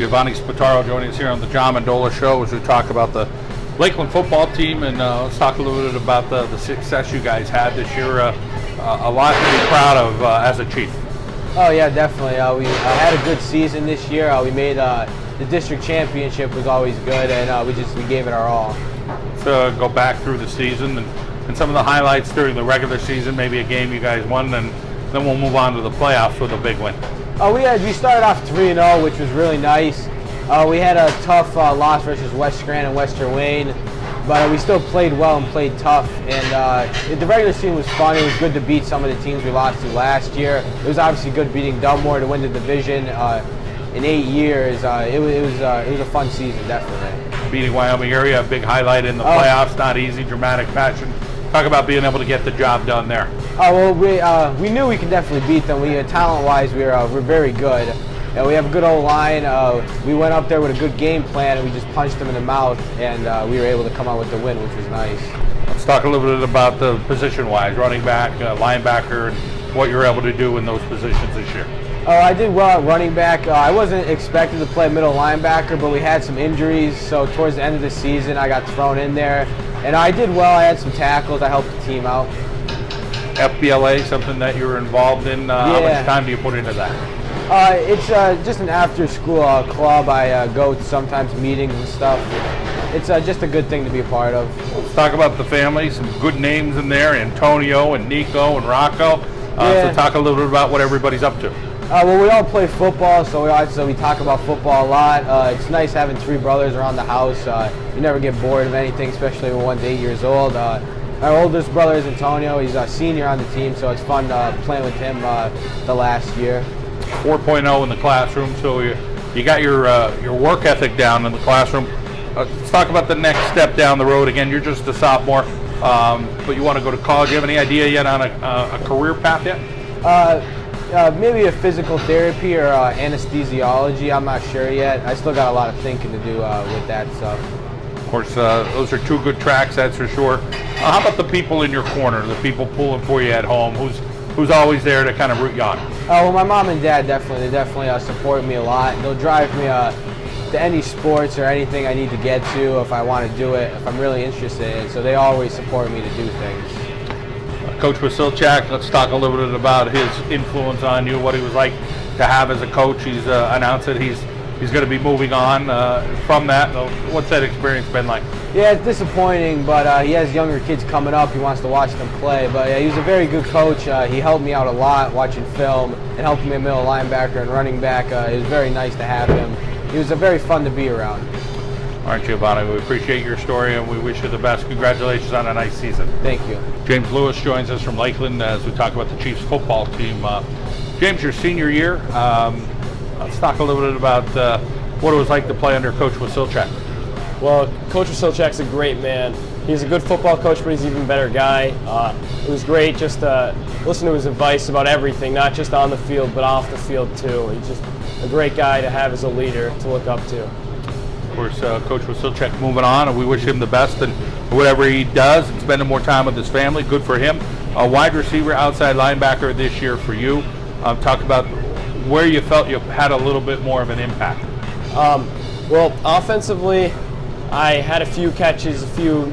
Giovanni Spataro joining us here on the John Mendola Show as we talk about the Lakeland football team, and let's talk a little bit about the success you guys had this year. A lot to be proud of as a chief. Oh yeah, definitely. We had a good season this year. We made the district championship, was always good, and we gave it our all. So go back through the season and some of the highlights during the regular season, maybe a game you guys won, and then we'll move on to the playoffs with a big win. We started off 3-0, which was really nice. We had a tough loss versus West Scranton and Western Wayne, but we still played well and played tough. And the regular season was fun. It was good to beat some of the teams we lost to last year. It was obviously good beating Dunmore to win the division in 8 years. It was a fun season, definitely. Beating Wyoming area, a big highlight in the playoffs. Not easy, dramatic fashion. Talk about being able to get the job done there. Oh well, we knew we could definitely beat them. Talent-wise, we're very good, and we have a good old line. We went up there with a good game plan, and we just punched them in the mouth, and we were able to come out with the win, which was nice. Let's talk a little bit about the position-wise, running back, linebacker, and what you're able to do in those positions this year. I did well at running back. I wasn't expected to play middle linebacker, but we had some injuries, so towards the end of the season, I got thrown in there. And I did well. I had some tackles. I helped the team out. FBLA, something that you were involved in. How much time do you put into that? It's just an after-school club. I go to sometimes meetings and stuff. It's just a good thing to be a part of. Let's talk about the family. Some good names in there: Antonio and Nico and Rocco. So talk a little bit about what everybody's up to. Well, we all play football, so we talk about football a lot. It's nice having 3 brothers around the house. You never get bored of anything, especially when one's 8 years old. Our oldest brother is Antonio. He's a senior on the team, so it's fun playing with him the last year. 4.0 in the classroom, so you got your work ethic down in the classroom. Let's talk about the next step down the road. Again, you're just a sophomore, but you want to go to college. Do you have any idea yet on a career path yet? Maybe a physical therapy or anesthesiology. I'm not sure yet. I still got a lot of thinking to do with that stuff. Of course, those are 2 good tracks, that's for sure. How about the people in your corner, the people pulling for you at home? Who's always there to kind of root you on? Well, my mom and dad definitely support me a lot. They'll drive me to any sports or anything I need to get to if I want to do it, if I'm really interested in it. So they always support me to do things. Coach Wasilchak, let's talk a little bit about his influence on you, what he was like to have as a coach. He's announced that he's going to be moving on from that. What's that experience been like? Yeah, it's disappointing, but he has younger kids coming up. He wants to watch them play. But he was a very good coach. He helped me out a lot watching film and helped me at middle linebacker and running back. It was very nice to have him. He was very fun to be around. All right, Giovanni, we appreciate your story and we wish you the best. Congratulations on a nice season. Thank you. James Lewis joins us from Lakeland as we talk about the Chiefs football team. James, your senior year, let's talk a little bit about what it was like to play under Coach Wasilchak. Well, Coach Wasilchak's a great man. He's a good football coach, but he's an even better guy. It was great just to listen to his advice about everything, not just on the field, but off the field too. He's just a great guy to have as a leader to look up to. Of course, Coach Wasilchak moving on, and we wish him the best in whatever he does and spending more time with his family. Good for him. A wide receiver, outside linebacker this year for you. Talk about where you felt you had a little bit more of an impact. Well, offensively, I had a few catches, a few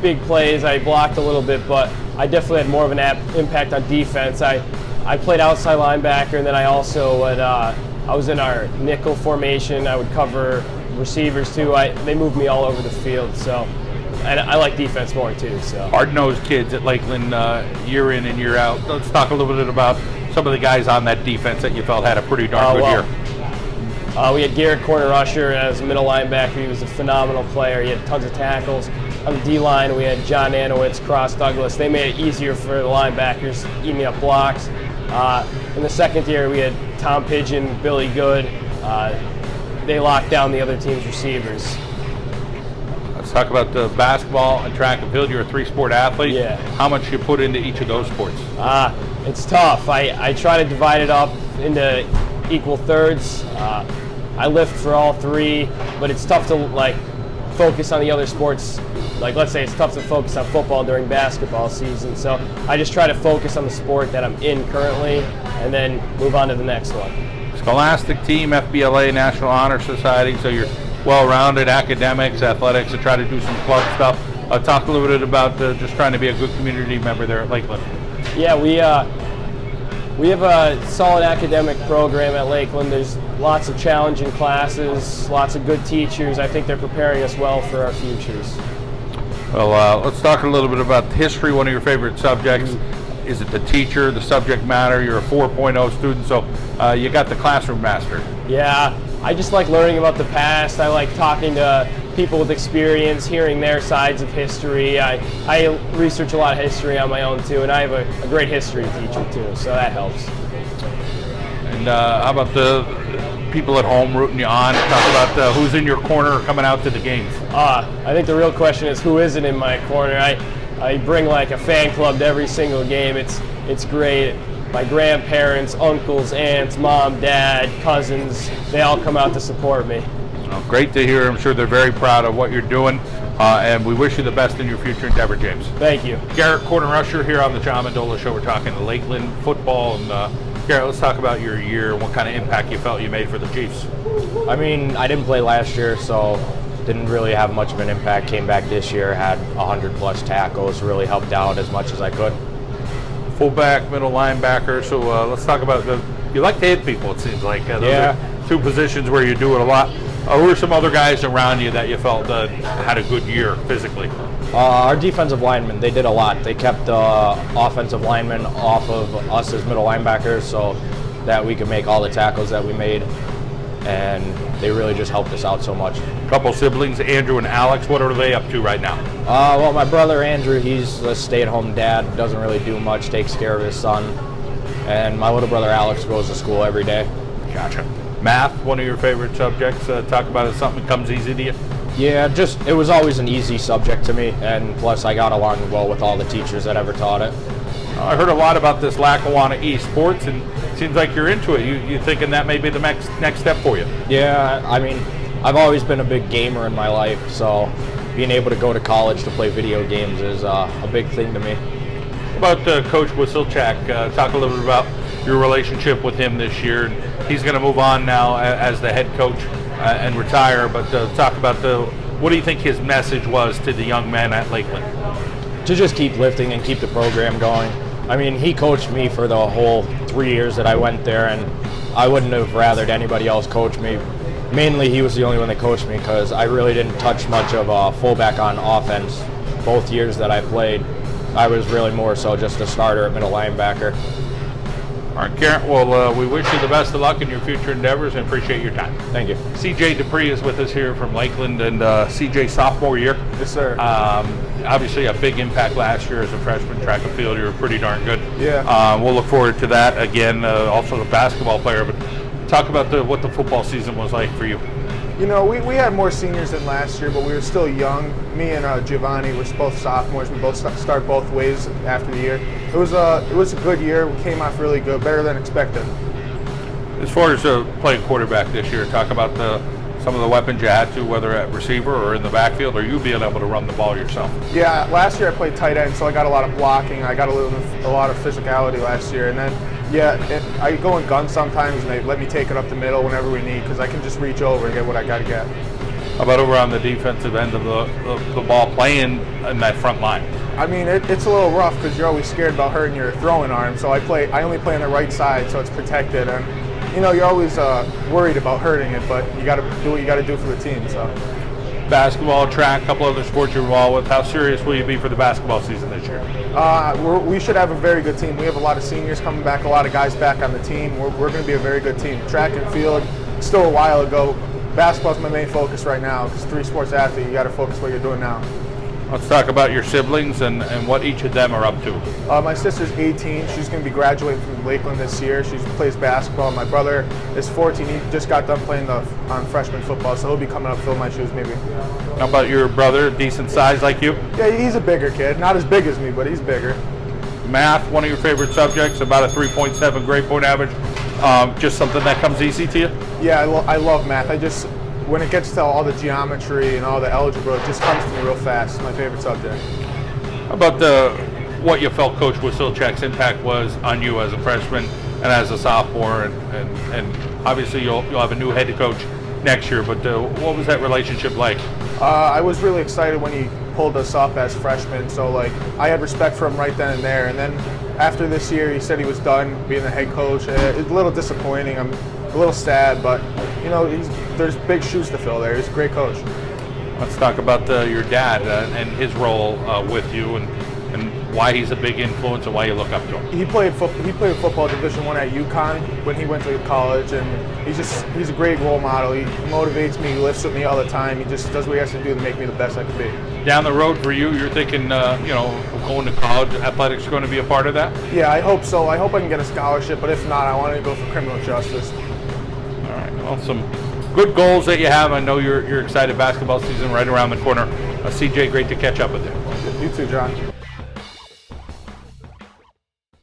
big plays. I blocked a little bit, but I definitely had more of an impact on defense. I played outside linebacker, and then I also would, I was in our nickel formation. I would cover receivers too. They moved me all over the field, so and I like defense more too. So hard-nosed kids at Lakeland, year in and year out. Let's talk a little bit about some of the guys on that defense that you felt had a pretty darn good year. We had Garrett Corner Rusher as a middle linebacker. He was a phenomenal player. He had tons of tackles. On the D-line, we had John Anowitz, Cross Douglas. They made it easier for the linebackers, eating up blocks. In the second year, we had Tom Pigeon, Billy Good. They locked down the other team's receivers. Let's talk about the basketball and track and field. You're a 3-sport athlete. Yeah. How much you put into each of those sports? It's tough. I try to divide it up into equal thirds. I lift for all 3, but it's tough to focus on the other sports. Let's say it's tough to focus on football during basketball season. So I just try to focus on the sport that I'm in currently and then move on to the next one. Let's Scholastic team, FBLA, National Honor Society, so you're well-rounded, academics, athletics, and try to do some club stuff. Talk a little bit about just trying to be a good community member there at Lakeland. Yeah, we have a solid academic program at Lakeland. There's lots of challenging classes, lots of good teachers. I think they're preparing us well for our futures. Well, let's talk a little bit about history, one of your favorite subjects. Is it the teacher, the subject matter? You're a 4.0 student, so you got the classroom master. Yeah, I just like learning about the past. I like talking to people with experience, hearing their sides of history. I research a lot of history on my own too, and I have a great history teacher too, so that helps. And how about the people at home rooting you on? Talk about who's in your corner coming out to the games. I think the real question is who isn't in my corner. I bring like a fan club to every single game. It's great. My grandparents, uncles, aunts, mom, dad, cousins, they all come out to support me. Well, great to hear. I'm sure they're very proud of what you're doing, and we wish you the best in your future endeavor, James. Thank you. Garrett, corner rusher here on the John Mendola Show. We're talking to Lakeland football, and Garrett, let's talk about your year and what kind of impact you felt you made for the Chiefs. I mean, I didn't play last year, so didn't really have much of an impact. Came back this year, had 100+ tackles, really helped out as much as I could. Fullback, middle linebacker. So let's talk about you like to hit people, it seems like. Those are two positions where you do it a lot. Who are some other guys around you that you felt had a good year physically? Our defensive linemen, they did a lot. They kept the offensive linemen off of us as middle linebackers so that we could make all the tackles that we made, and they really just helped us out so much. Couple siblings, Andrew and Alex. What are they up to right now? Well, my brother Andrew, he's a stay-at-home dad, doesn't really do much, takes care of his son. And my little brother Alex goes to school every day. Gotcha. Math, one of your favorite subjects. Talk about it, something that comes easy to you. Yeah, it was always an easy subject to me, and plus I got along well with all the teachers that ever taught it. I heard a lot about this Lackawanna esports, and it seems like you're into it. You thinking that may be the next step for you? Yeah, I mean, I've always been a big gamer in my life, so being able to go to college to play video games is a big thing to me. About Coach Wasilchak, talk a little bit about your relationship with him this year. He's going to move on now as the head coach and retire, but talk about what do you think his message was to the young men at Lakeland? To just keep lifting and keep the program going. I mean, he coached me for the whole 3 years that I went there, and I wouldn't have rathered anybody else coach me. Mainly, he was the only one that coached me because I really didn't touch much of a fullback on offense both years that I played. I was really more so just a starter at middle linebacker. All right, Garrett, well, we wish you the best of luck in your future endeavors and appreciate your time. Thank you. CJ Dupree is with us here from Lakeland, and CJ, sophomore year. Yes, sir. Obviously a big impact last year as a freshman track and field. You were pretty darn good. Yeah. We'll look forward to that again. Also a basketball player, but talk about what the football season was like for you. You know, we had more seniors than last year, but we were still young. Me and Giovanni were both sophomores. We both start both ways after the year. It was a good year. We came off really good, better than expected. As far as playing quarterback this year, talk about some of the weapons you had to, whether at receiver or in the backfield, or you being able to run the ball yourself. Yeah, last year I played tight end, so I got a lot of blocking. I got a lot of physicality last year, and then I go in gun sometimes, and they let me take it up the middle whenever we need because I can just reach over and get what I got to get. How about over on the defensive end of the ball, playing in that front line? I mean, it's a little rough because you're always scared about hurting your throwing arm. So I only play on the right side, so it's protected, and you know you're always worried about hurting it, but you got to do what you got to do for the team. So. Basketball, track, a couple other sports you're involved with. How serious will you be for the basketball season this year? We should have a very good team. We have a lot of seniors coming back, a lot of guys back on the team. We're going to be a very good team. Track and field, still a while ago. Basketball's my main focus right now because 3-sports athlete, you got to focus what you're doing now. Let's talk about your siblings and what each of them are up to. My sister's 18. She's going to be graduating from Lakeland this year. She plays basketball. My brother is 14. He just got done playing on freshman football, so he'll be coming up filling my shoes maybe. How about your brother, decent size like you? Yeah, he's a bigger kid. Not as big as me, but he's bigger. Math, one of your favorite subjects, about a 3.7 grade point average. Just something that comes easy to you? Yeah, I love math. When it gets to all the geometry and all the algebra, it just comes to me real fast. It's my favorite subject. How about what you felt Coach Wasilchak's impact was on you as a freshman and as a sophomore, and obviously you'll have a new head coach next year. But what was that relationship like? I was really excited when he pulled us up as freshmen, so like I had respect for him right then and there. And then after this year, he said he was done being the head coach. It's a little disappointing. I'm a little sad, but you know, there's big shoes to fill there. He's a great coach. Let's talk about your dad and his role with you, and why he's a big influence and why you look up to him. He played football Division I at UConn when he went to college, and he's a great role model. He motivates me, he lifts with me all the time. He just does what he has to do to make me the best I can be. Down the road for you, you're thinking, going to college, athletics are going to be a part of that? Yeah, I hope so. I hope I can get a scholarship, but if not, I want to go for criminal justice. All right, well, some good goals that you have. I know you're excited. Basketball season right around the corner. CJ, great to catch up with you. You too, John.